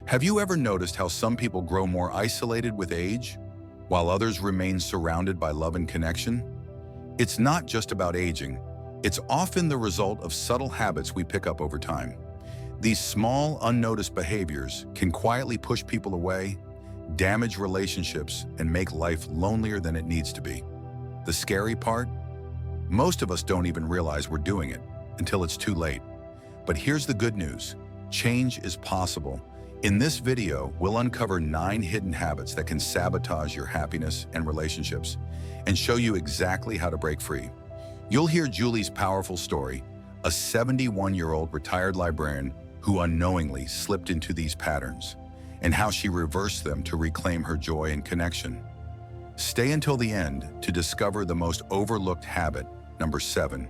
Have you ever noticed how some people grow more isolated with age, while others remain surrounded by love and connection? It's not just about aging. It's often the result of subtle habits we pick up over time. These small, unnoticed behaviors can quietly push people away, damage relationships, and make life lonelier than it needs to be. The scary part? Most of us don't even realize we're doing it until it's too late. But here's the good news. Change is possible. In this video, we'll uncover 9 hidden habits that can sabotage your happiness and relationships and show you exactly how to break free. You'll hear Julie's powerful story, a 71-year-old retired librarian who unknowingly slipped into these patterns, and how she reversed them to reclaim her joy and connection. Stay until the end to discover the most overlooked habit, number 7,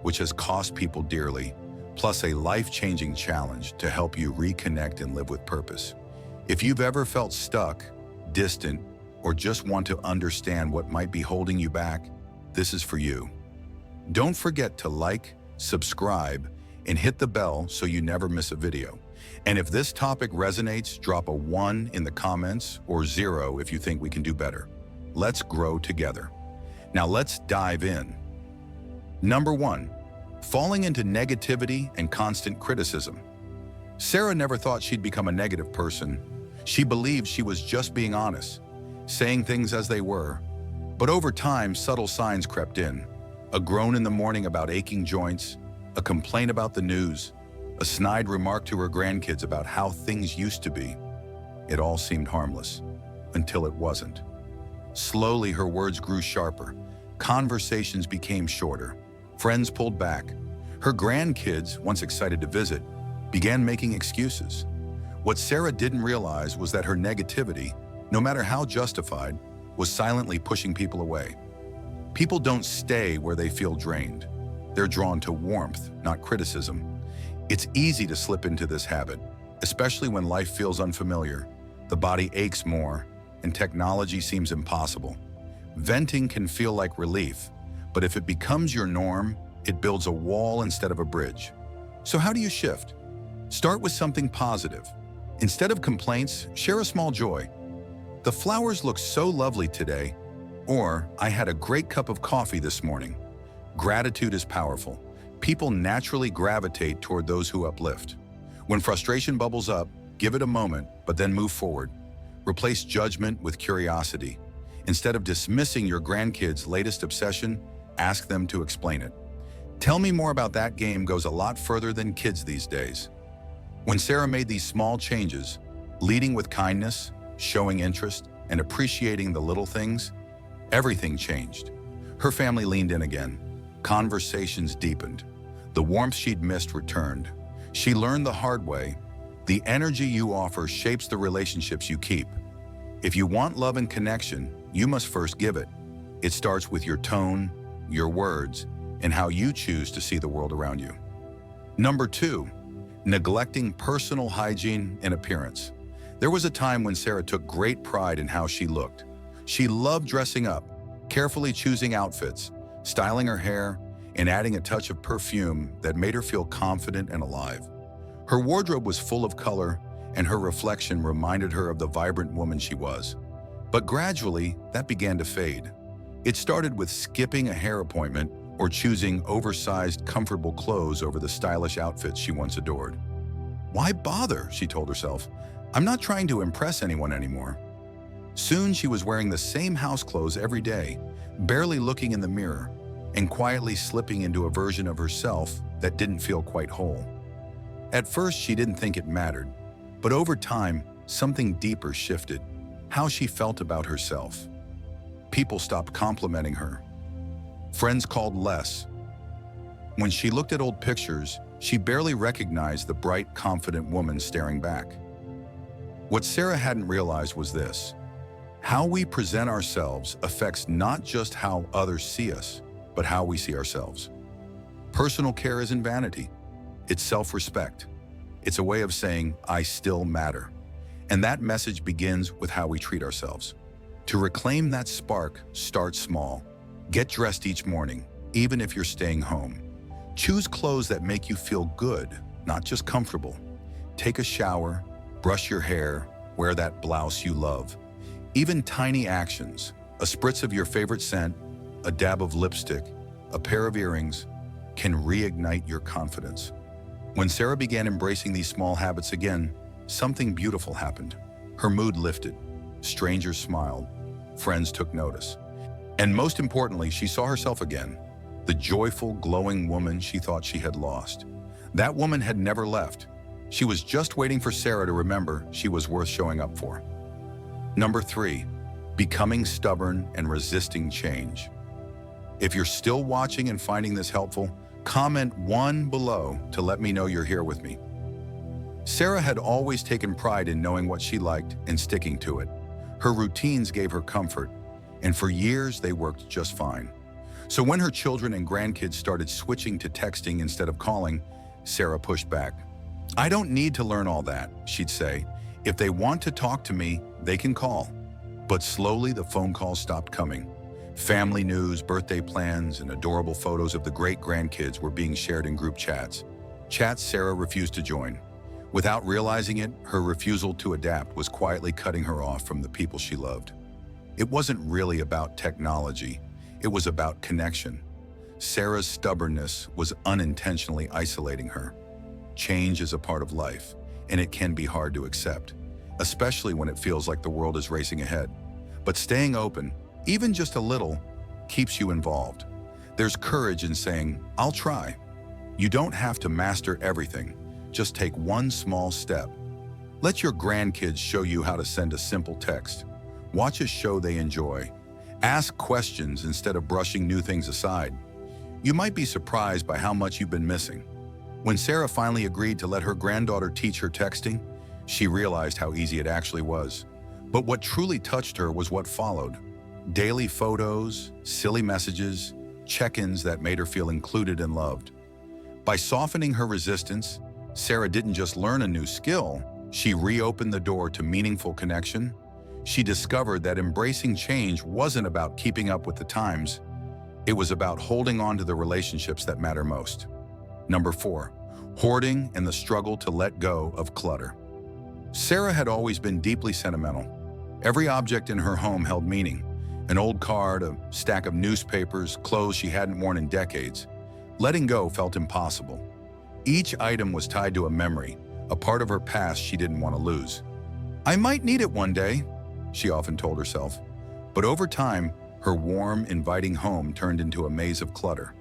which has cost people dearly, plus a life-changing challenge to help you reconnect and live with purpose. If you've ever felt stuck, distant, or just want to understand what might be holding you back, this is for you. Don't forget to like, subscribe, and hit the bell so you never miss a video. And if this topic resonates, drop a 1 in the comments or 0 if you think we can do better. Let's grow together. Now let's dive in. Number 1. Falling into negativity and constant criticism. Sarah never thought she'd become a negative person. She believed she was just being honest, saying things as they were. But over time, subtle signs crept in. A groan in the morning about aching joints, a complaint about the news, a snide remark to her grandkids about how things used to be. It all seemed harmless, until it wasn't. Slowly, her words grew sharper. Conversations became shorter. Friends pulled back. Her grandkids, once excited to visit, began making excuses. What Sarah didn't realize was that her negativity, no matter how justified, was silently pushing people away. People don't stay where they feel drained. They're drawn to warmth, not criticism. It's easy to slip into this habit, especially when life feels unfamiliar, the body aches more, and technology seems impossible. Venting can feel like relief, but if it becomes your norm, it builds a wall instead of a bridge. So how do you shift? Start with something positive. Instead of complaints, share a small joy. The flowers look so lovely today, or I had a great cup of coffee this morning. Gratitude is powerful. People naturally gravitate toward those who uplift. When frustration bubbles up, give it a moment, but then move forward. Replace judgment with curiosity. Instead of dismissing your grandkids' latest obsession, ask them to explain it. Tell me more about that game goes a lot further than kids these days. When Sarah made these small changes, leading with kindness, showing interest, and appreciating the little things, everything changed. Her family leaned in again. Conversations deepened. The warmth she'd missed returned. She learned the hard way. The energy you offer shapes the relationships you keep. If you want love and connection, you must first give it. It starts with your tone, your words, and how you choose to see the world around you. Number 2, neglecting personal hygiene and appearance. There was a time when Sarah took great pride in how she looked. She loved dressing up, carefully choosing outfits, styling her hair, and adding a touch of perfume that made her feel confident and alive. Her wardrobe was full of color, and her reflection reminded her of the vibrant woman she was. But gradually, that began to fade. It started with skipping a hair appointment or choosing oversized, comfortable clothes over the stylish outfits she once adored. Why bother, she told herself. I'm not trying to impress anyone anymore. Soon she was wearing the same house clothes every day, barely looking in the mirror, and quietly slipping into a version of herself that didn't feel quite whole. At first, she didn't think it mattered, but over time, something deeper shifted, how she felt about herself. People stopped complimenting her. Friends called less. When she looked at old pictures, she barely recognized the bright, confident woman staring back. What Sarah hadn't realized was this: how we present ourselves affects not just how others see us, but how we see ourselves. Personal care isn't vanity. It's self-respect. It's a way of saying, I still matter. And that message begins with how we treat ourselves. To reclaim that spark, start small. Get dressed each morning, even if you're staying home. Choose clothes that make you feel good, not just comfortable. Take a shower, Brush your hair, wear that blouse you love. Even tiny actions, a spritz of your favorite scent, a dab of lipstick, a pair of earrings, can reignite your confidence. When Sarah began embracing these small habits again, something beautiful happened. Her mood lifted, strangers smiled, friends took notice. And most importantly, she saw herself again, the joyful, glowing woman she thought she had lost. That woman had never left. She was just waiting for Sarah to remember she was worth showing up for. Number 3, becoming stubborn and resisting change. If you're still watching and finding this helpful, comment 1 below to let me know you're here with me. Sarah had always taken pride in knowing what she liked and sticking to it. Her routines gave her comfort, and for years they worked just fine. So when her children and grandkids started switching to texting instead of calling, Sarah pushed back. "I don't need to learn all that," she'd say. "If they want to talk to me, they can call." But slowly the phone calls stopped coming. Family news, birthday plans, and adorable photos of the great-grandkids were being shared in group chats. Chats Sarah refused to join. Without realizing it, her refusal to adapt was quietly cutting her off from the people she loved. It wasn't really about technology. It was about connection. Sarah's stubbornness was unintentionally isolating her. Change is a part of life, and it can be hard to accept, especially when it feels like the world is racing ahead. But staying open, even just a little, keeps you involved. There's courage in saying, "I'll try." You don't have to master everything. Just take one small step. Let your grandkids show you how to send a simple text. Watch a show they enjoy. Ask questions instead of brushing new things aside. You might be surprised by how much you've been missing. When Sarah finally agreed to let her granddaughter teach her texting, she realized how easy it actually was. But what truly touched her was what followed. Daily photos, silly messages, check-ins that made her feel included and loved. By softening her resistance, Sarah didn't just learn a new skill, she reopened the door to meaningful connection. She discovered that embracing change wasn't about keeping up with the times. It was about holding on to the relationships that matter most. Number 4, hoarding and the struggle to let go of clutter. Sarah had always been deeply sentimental. Every object in her home held meaning. An old card, a stack of newspapers, clothes she hadn't worn in decades. Letting go felt impossible. Each item was tied to a memory, a part of her past she didn't want to lose. "I might need it one day," she often told herself. But over time, her warm, inviting home turned into a maze of clutter.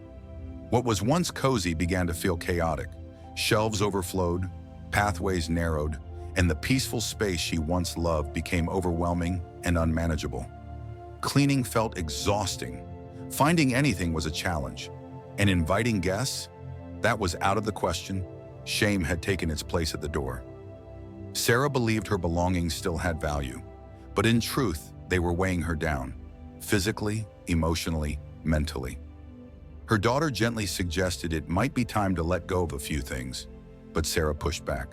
What was once cozy began to feel chaotic. Shelves overflowed, pathways narrowed, and the peaceful space she once loved became overwhelming and unmanageable. Cleaning felt exhausting. Finding anything was a challenge. And inviting guests? That was out of the question. Shame had taken its place at the door. Sarah believed her belongings still had value, but in truth, they were weighing her down, physically, emotionally, mentally. Her daughter gently suggested it might be time to let go of a few things, but Sarah pushed back.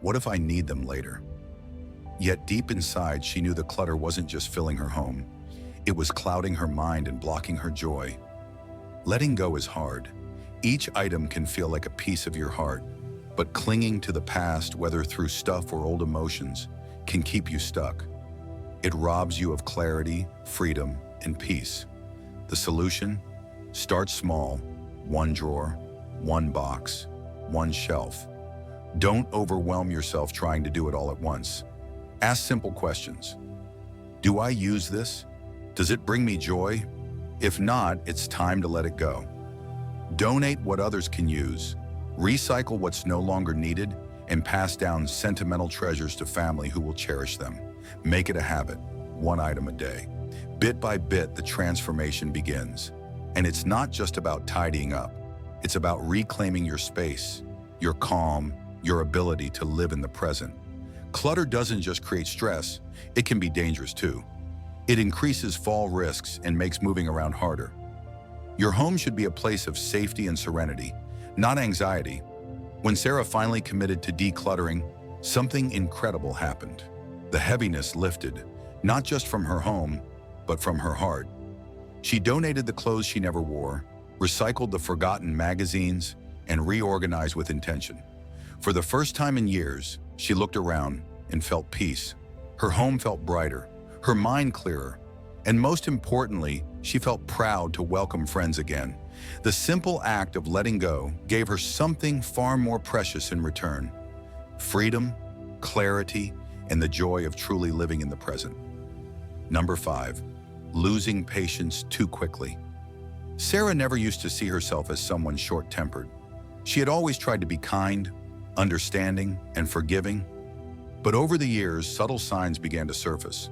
"What if I need them later?" Yet deep inside, she knew the clutter wasn't just filling her home. It was clouding her mind and blocking her joy. Letting go is hard. Each item can feel like a piece of your heart, but clinging to the past, whether through stuff or old emotions, can keep you stuck. It robs you of clarity, freedom, and peace. The solution? Start small, one drawer, one box, one shelf. Don't overwhelm yourself trying to do it all at once. Ask simple questions. Do I use this? Does it bring me joy? If not, it's time to let it go. Donate what others can use. Recycle what's no longer needed and pass down sentimental treasures to family who will cherish them. Make it a habit, one item a day. Bit by bit, the transformation begins. And it's not just about tidying up. It's about reclaiming your space, your calm, your ability to live in the present. Clutter doesn't just create stress, it can be dangerous too. It increases fall risks and makes moving around harder. Your home should be a place of safety and serenity, not anxiety. When Sarah finally committed to decluttering, something incredible happened. The heaviness lifted, not just from her home, but from her heart. She donated the clothes she never wore, recycled the forgotten magazines, and reorganized with intention. For the first time in years, She looked around and felt peace. Her home felt brighter, her mind clearer, and most importantly, she felt proud to welcome friends again. The simple act of letting go gave her something far more precious in return: freedom, clarity, and the joy of truly living in the present. Number 5, losing patience too quickly. Sarah never used to see herself as someone short-tempered. She had always tried to be kind, understanding, and forgiving. But over the years, subtle signs began to surface,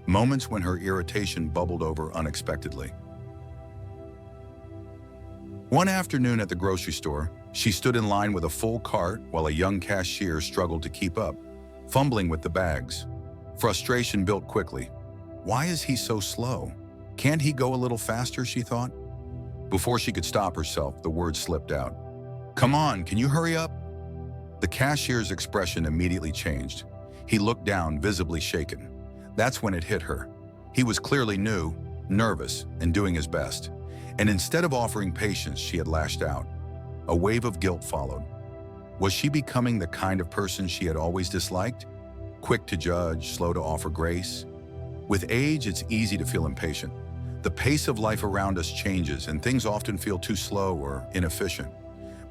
moments when her irritation bubbled over unexpectedly. One afternoon at the grocery store, she stood in line with a full cart while a young cashier struggled to keep up, fumbling with the bags. Frustration built quickly. Why is he so slow? Can't he go a little faster, she thought? Before she could stop herself, the words slipped out. Come on, can you hurry up? The cashier's expression immediately changed. He looked down, visibly shaken. That's when it hit her. He was clearly new, nervous, and doing his best. And instead of offering patience, she had lashed out. A wave of guilt followed. Was she becoming the kind of person she had always disliked? Quick to judge, slow to offer grace? With age, it's easy to feel impatient. The pace of life around us changes, and things often feel too slow or inefficient.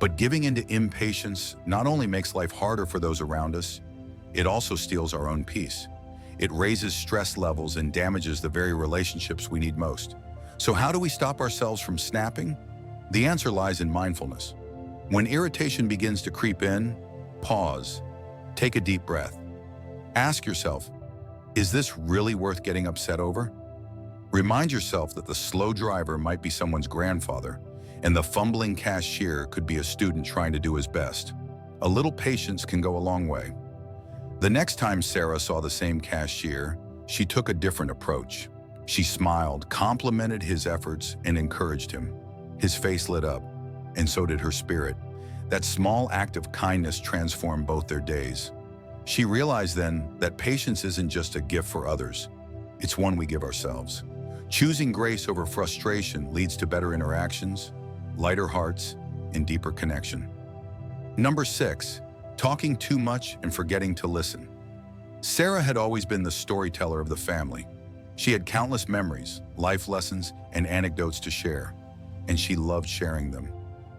But giving into impatience not only makes life harder for those around us, it also steals our own peace. It raises stress levels and damages the very relationships we need most. So how do we stop ourselves from snapping? The answer lies in mindfulness. When irritation begins to creep in, pause. Take a deep breath. Ask yourself, is this really worth getting upset over? Remind yourself that the slow driver might be someone's grandfather, and the fumbling cashier could be a student trying to do his best. A little patience can go a long way. The next time Sarah saw the same cashier, she took a different approach. She smiled, complimented his efforts, and encouraged him. His face lit up, and so did her spirit. That small act of kindness transformed both their days. She realized then that patience isn't just a gift for others, it's one we give ourselves. Choosing grace over frustration leads to better interactions, lighter hearts, and deeper connection. Number 6, talking too much and forgetting to listen. Sarah had always been the storyteller of the family. She had countless memories, life lessons, and anecdotes to share, and she loved sharing them.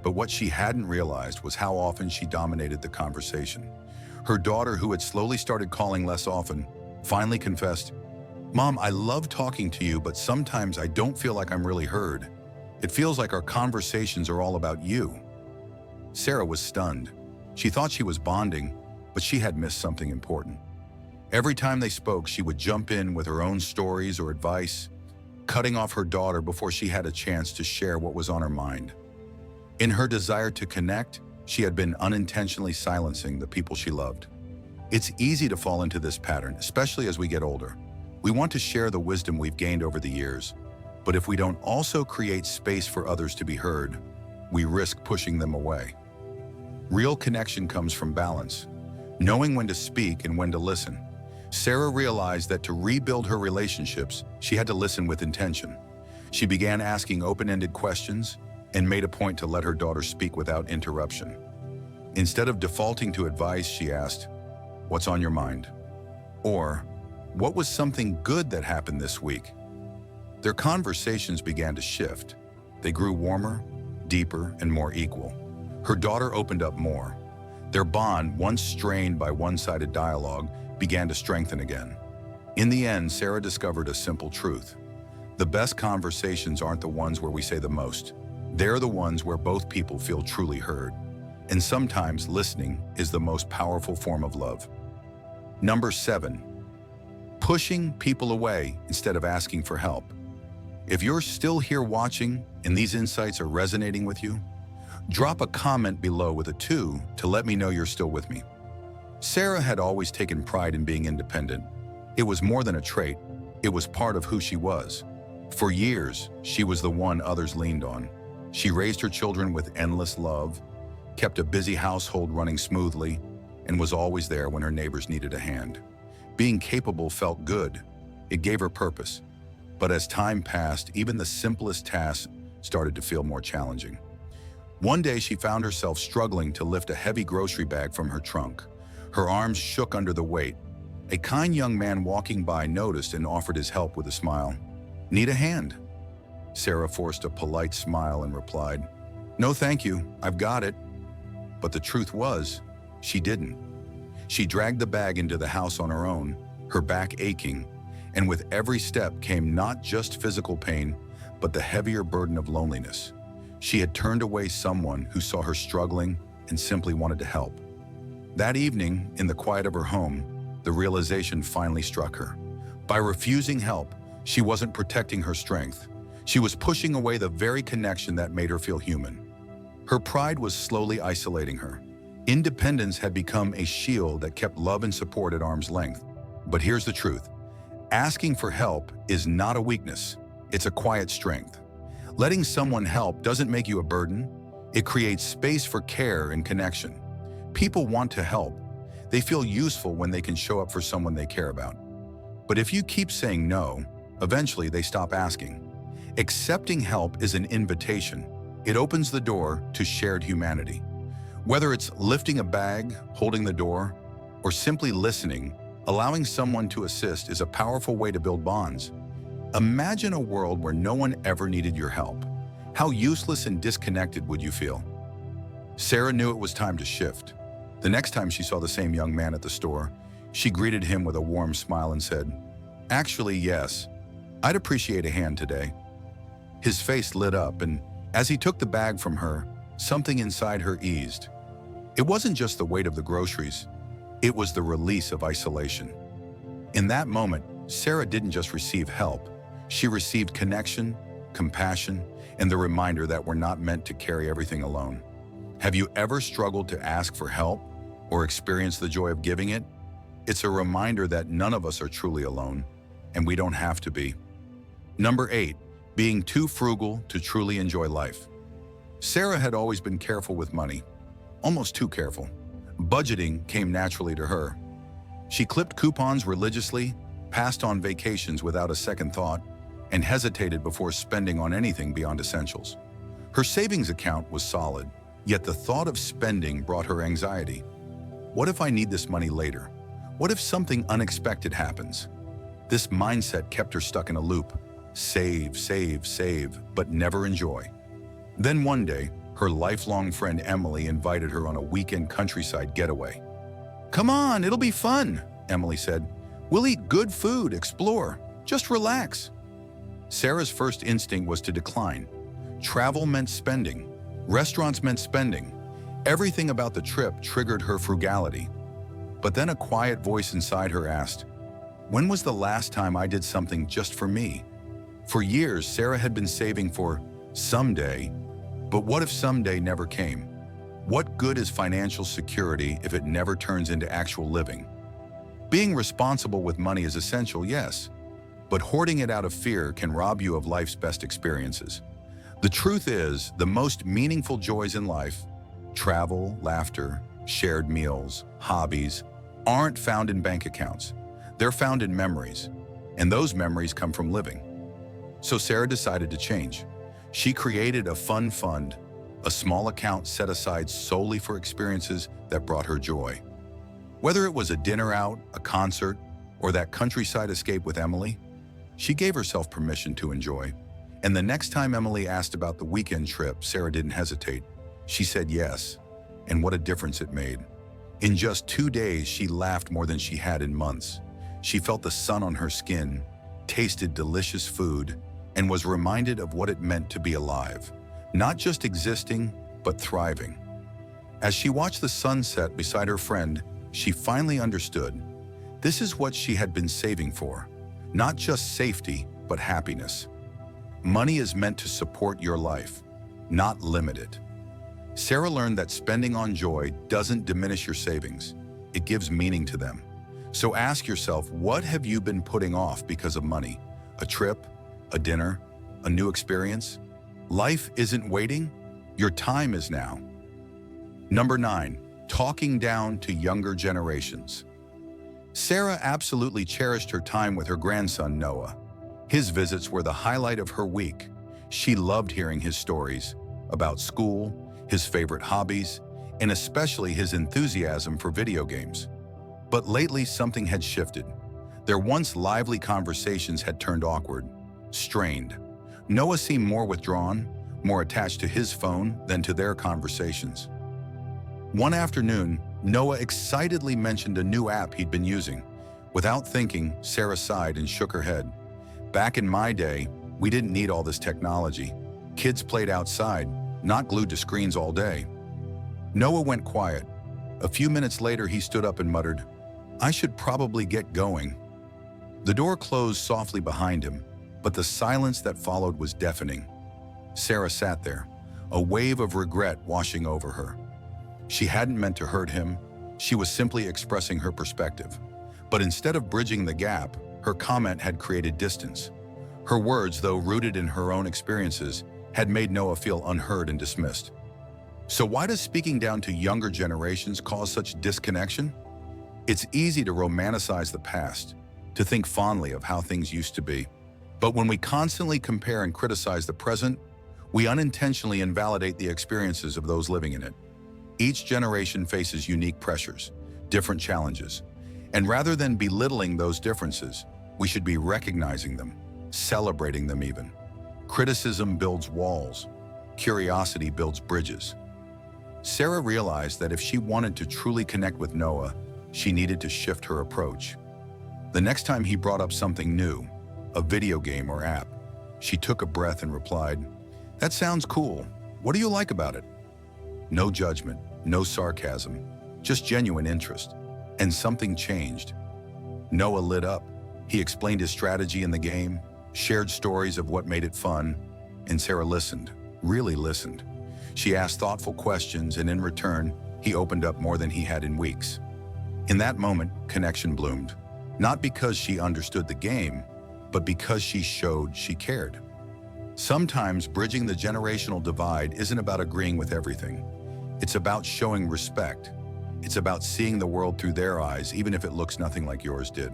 But what she hadn't realized was how often she dominated the conversation. Her daughter, who had slowly started calling less often, finally confessed, "Mom, I love talking to you, but sometimes I don't feel like I'm really heard. It feels like our conversations are all about you." Sarah was stunned. She thought she was bonding, but she had missed something important. Every time they spoke, she would jump in with her own stories or advice, cutting off her daughter before she had a chance to share what was on her mind. In her desire to connect, she had been unintentionally silencing the people she loved. It's easy to fall into this pattern, especially as we get older. We want to share the wisdom we've gained over the years, but if we don't also create space for others to be heard, we risk pushing them away. Real connection comes from balance, knowing when to speak and when to listen. Sarah realized that to rebuild her relationships, she had to listen with intention. She began asking open-ended questions and made a point to let her daughter speak without interruption. Instead of defaulting to advice, she asked, "What's on your mind?" Or, "What was something good that happened this week?" Their conversations began to shift. They grew warmer, deeper, and more equal. Her daughter opened up more. Their bond, once strained by one-sided dialogue, began to strengthen again. In the end, Sarah discovered a simple truth. The best conversations aren't the ones where we say the most. They're the ones where both people feel truly heard. And sometimes listening is the most powerful form of love. Number 7, pushing people away instead of asking for help. If you're still here watching and these insights are resonating with you, drop a comment below with a 2 to let me know you're still with me. Sarah had always taken pride in being independent. It was more than a trait, it was part of who she was. For years, she was the one others leaned on. She raised her children with endless love, kept a busy household running smoothly, and was always there when her neighbors needed a hand. Being capable felt good. It gave her purpose. But as time passed, even the simplest tasks started to feel more challenging. One day, she found herself struggling to lift a heavy grocery bag from her trunk. Her arms shook under the weight. A kind young man walking by noticed and offered his help with a smile. "Need a hand?" Sarah forced a polite smile and replied, "No, thank you, I've got it." But the truth was, she didn't. She dragged the bag into the house on her own, her back aching, and with every step came not just physical pain, but the heavier burden of loneliness. She had turned away someone who saw her struggling and simply wanted to help. That evening, in the quiet of her home, the realization finally struck her. By refusing help, she wasn't protecting her strength. She was pushing away the very connection that made her feel human. Her pride was slowly isolating her. Independence had become a shield that kept love and support at arm's length. But here's the truth. Asking for help is not a weakness. It's a quiet strength. Letting someone help doesn't make you a burden. It creates space for care and connection. People want to help. They feel useful when they can show up for someone they care about. But if you keep saying no, eventually they stop asking. Accepting help is an invitation. It opens the door to shared humanity. Whether it's lifting a bag, holding the door, or simply listening, allowing someone to assist is a powerful way to build bonds. Imagine a world where no one ever needed your help. How useless and disconnected would you feel? Sarah knew it was time to shift. The next time she saw the same young man at the store, she greeted him with a warm smile and said, "Actually, yes, I'd appreciate a hand today." His face lit up, and as he took the bag from her, something inside her eased. It wasn't just the weight of the groceries, it was the release of isolation. In that moment, Sarah didn't just receive help, she received connection, compassion, and the reminder that we're not meant to carry everything alone. Have you ever struggled to ask for help or experienced the joy of giving it? It's a reminder that none of us are truly alone, and we don't have to be. Number 8, being too frugal to truly enjoy life. Sarah had always been careful with money, almost too careful. Budgeting came naturally to her. She clipped coupons religiously, passed on vacations without a second thought, and hesitated before spending on anything beyond essentials. Her savings account was solid, yet the thought of spending brought her anxiety. What if I need this money later? What if something unexpected happens? This mindset kept her stuck in a loop. Save, save, save, but never enjoy. Then one day, her lifelong friend Emily invited her on a weekend countryside getaway. "Come on, it'll be fun," Emily said. "We'll eat good food, explore, just relax." Sarah's first instinct was to decline. Travel meant spending. Restaurants meant spending. Everything about the trip triggered her frugality. But then a quiet voice inside her asked, "When was the last time I did something just for me?" For years, Sarah had been saving for someday, but what if someday never came? What good is financial security if it never turns into actual living? Being responsible with money is essential, yes, but hoarding it out of fear can rob you of life's best experiences. The truth is, the most meaningful joys in life, travel, laughter, shared meals, hobbies, aren't found in bank accounts. They're found in memories, and those memories come from living. So Sarah decided to change. She created a fun fund, a small account set aside solely for experiences that brought her joy. Whether it was a dinner out, a concert, or that countryside escape with Emily, she gave herself permission to enjoy. And the next time Emily asked about the weekend trip, Sarah didn't hesitate. She said yes, and what a difference it made. In just 2 days, she laughed more than she had in months. She felt the sun on her skin, tasted delicious food, and was reminded of what it meant to be alive, not just existing, but thriving. As she watched the sunset beside her friend, she finally understood. This is what she had been saving for, not just safety, but happiness. Money is meant to support your life, not limit it. Sarah learned that spending on joy doesn't diminish your savings, it gives meaning to them. So ask yourself, what have you been putting off because of money? A trip? A dinner? A new experience? Life isn't waiting, your time is now. Number 9, talking down to younger generations. Sarah absolutely cherished her time with her grandson, Noah. His visits were the highlight of her week. She loved hearing his stories about school, his favorite hobbies, and especially his enthusiasm for video games. But lately, something had shifted. Their once lively conversations had turned awkward, strained. Noah seemed more withdrawn, more attached to his phone than to their conversations. One afternoon, Noah excitedly mentioned a new app he'd been using. Without thinking, Sarah sighed and shook her head. Back in my day, we didn't need all this technology. Kids played outside, not glued to screens all day. Noah went quiet. A few minutes later, he stood up and muttered, "I should probably get going." The door closed softly behind him, but the silence that followed was deafening. Sarah sat there, a wave of regret washing over her. She hadn't meant to hurt him. She was simply expressing her perspective. But instead of bridging the gap, her comment had created distance. Her words, though rooted in her own experiences, had made Noah feel unheard and dismissed. So why does speaking down to younger generations cause such disconnection? It's easy to romanticize the past, to think fondly of how things used to be. But when we constantly compare and criticize the present, we unintentionally invalidate the experiences of those living in it. Each generation faces unique pressures, different challenges, and rather than belittling those differences, we should be recognizing them, celebrating them even. Criticism builds walls. Curiosity builds bridges. Sarah realized that if she wanted to truly connect with Noah, she needed to shift her approach. The next time he brought up something new, a video game or app, she took a breath and replied, "That sounds cool. What do you like about it?" No judgment, no sarcasm, just genuine interest. And something changed. Noah lit up. He explained his strategy in the game, shared stories of what made it fun, and Sarah listened, really listened. She asked thoughtful questions, and in return, he opened up more than he had in weeks. In that moment, connection bloomed, not because she understood the game, but because she showed she cared. Sometimes bridging the generational divide isn't about agreeing with everything. It's about showing respect. It's about seeing the world through their eyes, even if it looks nothing like yours did.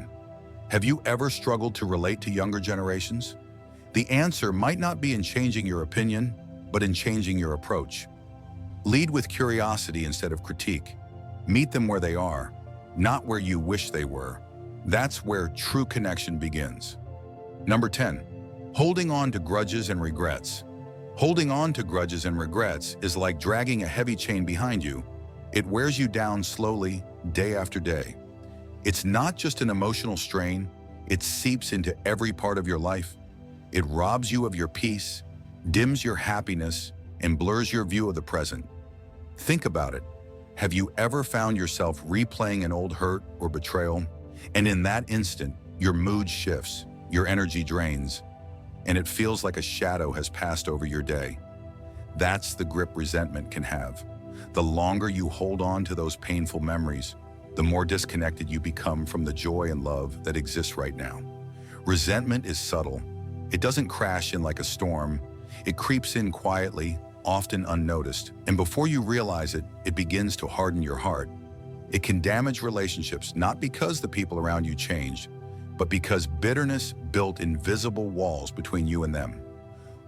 Have you ever struggled to relate to younger generations? The answer might not be in changing your opinion, but in changing your approach. Lead with curiosity instead of critique. Meet them where they are, not where you wish they were. That's where true connection begins. Number 10, holding on to grudges and regrets. Holding on to grudges and regrets is like dragging a heavy chain behind you. It wears you down slowly, day after day. It's not just an emotional strain, it seeps into every part of your life. It robs you of your peace, dims your happiness, and blurs your view of the present. Think about it. Have you ever found yourself replaying an old hurt or betrayal? And in that instant, your mood shifts, your energy drains, and it feels like a shadow has passed over your day. That's the grip resentment can have. The longer you hold on to those painful memories, the more disconnected you become from the joy and love that exists right now. Resentment is subtle. It doesn't crash in like a storm. It creeps in quietly, often unnoticed, and before you realize it, it begins to harden your heart. It can damage relationships, not because the people around you changed, but because bitterness built invisible walls between you and them.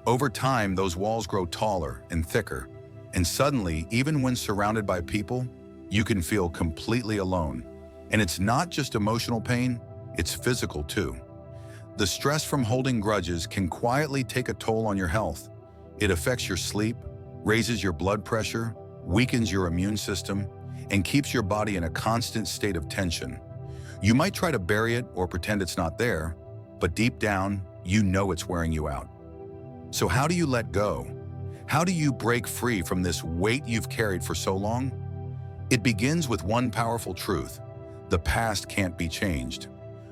Over time, those walls grow taller and thicker, and suddenly, even when surrounded by people, you can feel completely alone. And it's not just emotional pain, it's physical too. The stress from holding grudges can quietly take a toll on your health. It affects your sleep, raises your blood pressure, weakens your immune system, and keeps your body in a constant state of tension. You might try to bury it or pretend it's not there, but deep down, you know it's wearing you out. So how do you let go? How do you break free from this weight you've carried for so long? It begins with one powerful truth: the past can't be changed.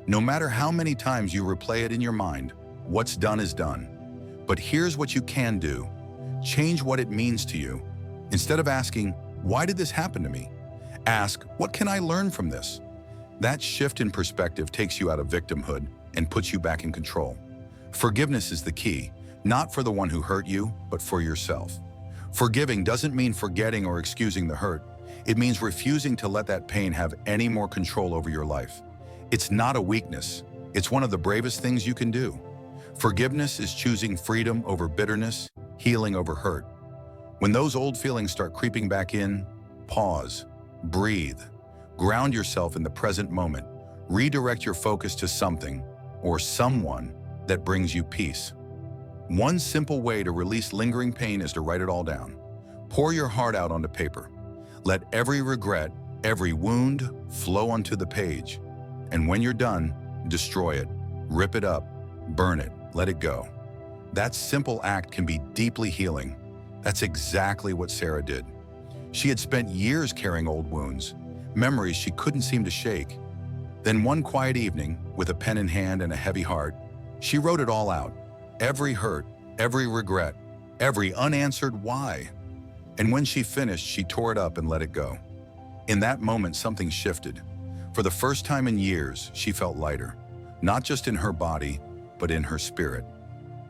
No matter how many times you replay it in your mind, what's done is done. But here's what you can do. Change what it means to you. Instead of asking, "Why did this happen to me?" ask, "What can I learn from this?" That shift in perspective takes you out of victimhood and puts you back in control. Forgiveness is the key, not for the one who hurt you, but for yourself. Forgiving doesn't mean forgetting or excusing the hurt. It means refusing to let that pain have any more control over your life. It's not a weakness. It's one of the bravest things you can do. Forgiveness is choosing freedom over bitterness, healing over hurt. When those old feelings start creeping back in, pause, breathe. Ground yourself in the present moment. Redirect your focus to something or someone that brings you peace. One simple way to release lingering pain is to write it all down. Pour your heart out onto paper. Let every regret, every wound flow onto the page. And when you're done, destroy it, rip it up, burn it, let it go. That simple act can be deeply healing. That's exactly what Sarah did. She had spent years carrying old wounds, memories she couldn't seem to shake. Then one quiet evening, with a pen in hand and a heavy heart, she wrote it all out. Every hurt, every regret, every unanswered why. And when she finished, she tore it up and let it go. In that moment, something shifted. For the first time in years, she felt lighter, not just in her body, but in her spirit.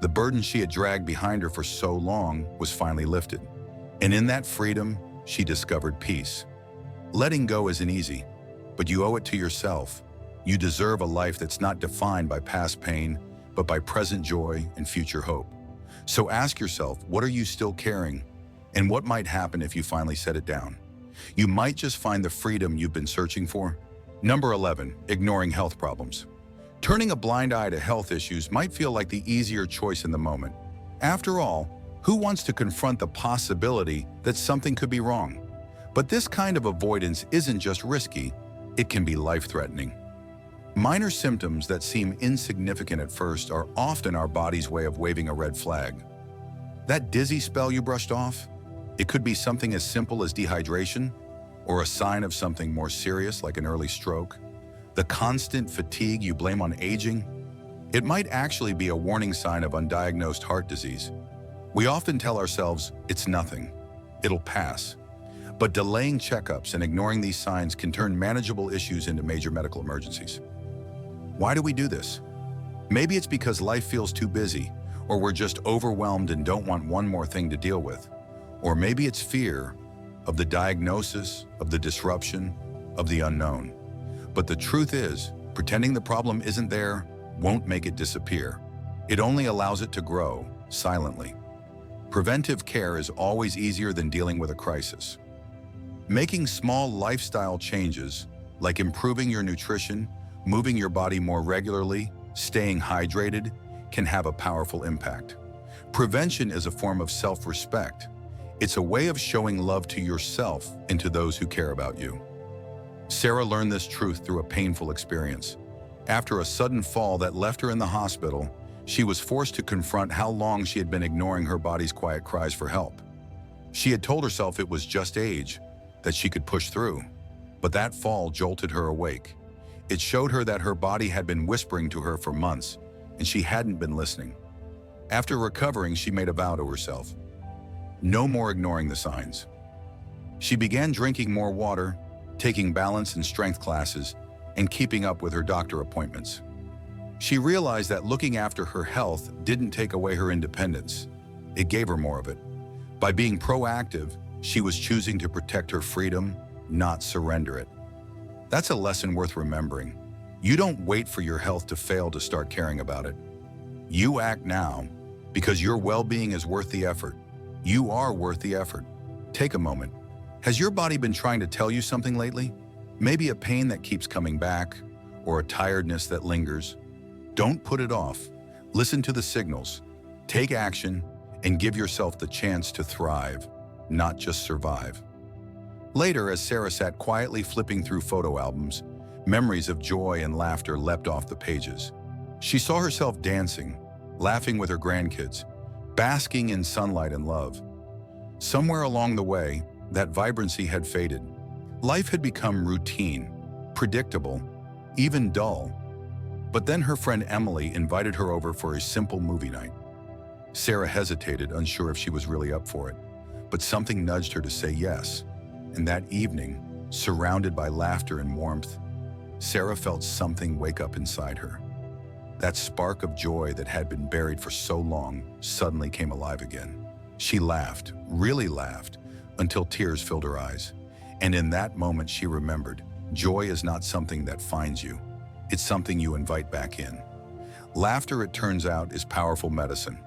The burden she had dragged behind her for so long was finally lifted. And in that freedom, she discovered peace. Letting go isn't easy, but you owe it to yourself. You deserve a life that's not defined by past pain, but by present joy and future hope. So ask yourself, what are you still carrying? And what might happen if you finally set it down? You might just find the freedom you've been searching for. Number 11, ignoring health problems. Turning a blind eye to health issues might feel like the easier choice in the moment. After all, who wants to confront the possibility that something could be wrong? But this kind of avoidance isn't just risky, it can be life-threatening. Minor symptoms that seem insignificant at first are often our body's way of waving a red flag. That dizzy spell you brushed off? It could be something as simple as dehydration, or a sign of something more serious like an early stroke. The constant fatigue you blame on aging? It might actually be a warning sign of undiagnosed heart disease. We often tell ourselves, it's nothing, it'll pass. But delaying checkups and ignoring these signs can turn manageable issues into major medical emergencies. Why do we do this? Maybe it's because life feels too busy, or we're just overwhelmed and don't want one more thing to deal with. Or maybe it's fear of the diagnosis, of the disruption, of the unknown. But the truth is, pretending the problem isn't there won't make it disappear. It only allows it to grow, silently. Preventive care is always easier than dealing with a crisis. Making small lifestyle changes, like improving your nutrition, moving your body more regularly, staying hydrated, can have a powerful impact. Prevention is a form of self-respect. It's a way of showing love to yourself and to those who care about you. Sarah learned this truth through a painful experience. After a sudden fall that left her in the hospital, she was forced to confront how long she had been ignoring her body's quiet cries for help. She had told herself it was just age, that she could push through. But that fall jolted her awake. It showed her that her body had been whispering to her for months, and she hadn't been listening. After recovering, she made a vow to herself. No more ignoring the signs. She began drinking more water, taking balance and strength classes, and keeping up with her doctor appointments. She realized that looking after her health didn't take away her independence. It gave her more of it. By being proactive, she was choosing to protect her freedom, not surrender it. That's a lesson worth remembering. You don't wait for your health to fail to start caring about it. You act now, because your well-being is worth the effort. You are worth the effort. Take a moment. Has your body been trying to tell you something lately? Maybe a pain that keeps coming back, or a tiredness that lingers. Don't put it off. Listen to the signals. Take action, and give yourself the chance to thrive, not just survive. Later, as Sarah sat quietly flipping through photo albums, memories of joy and laughter leapt off the pages. She saw herself dancing, laughing with her grandkids, basking in sunlight and love. Somewhere along the way, that vibrancy had faded. Life had become routine, predictable, even dull. But then her friend Emily invited her over for a simple movie night. Sarah hesitated, unsure if she was really up for it, but something nudged her to say yes. And that evening, surrounded by laughter and warmth, Sarah felt something wake up inside her. That spark of joy that had been buried for so long suddenly came alive again. She laughed, really laughed, until tears filled her eyes. And in that moment she remembered, joy is not something that finds you. It's something you invite back in. Laughter, it turns out, is powerful medicine.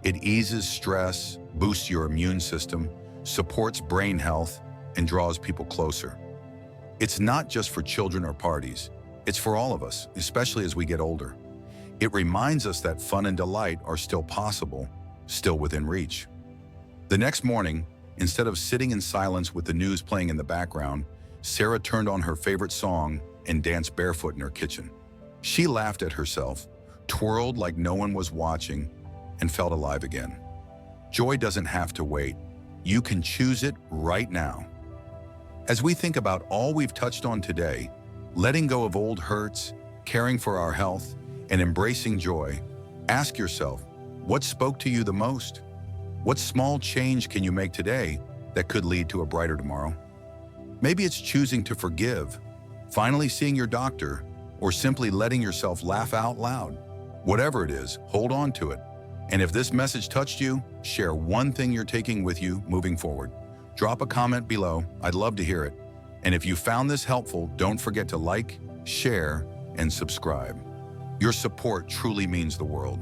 It eases stress, boosts your immune system, supports brain health, and draws people closer. It's not just for children or parties. It's for all of us, especially as we get older. It reminds us that fun and delight are still possible, still within reach. The next morning, instead of sitting in silence with the news playing in the background, Sarah turned on her favorite song and danced barefoot in her kitchen. She laughed at herself, twirled like no one was watching, and felt alive again. Joy doesn't have to wait. You can choose it right now. As we think about all we've touched on today, letting go of old hurts, caring for our health, and embracing joy, ask yourself, what spoke to you the most? What small change can you make today that could lead to a brighter tomorrow? Maybe it's choosing to forgive, finally seeing your doctor, or simply letting yourself laugh out loud. Whatever it is, hold on to it. And if this message touched you, share one thing you're taking with you moving forward. Drop a comment below. I'd love to hear it. And if you found this helpful, don't forget to like, share, and subscribe. Your support truly means the world.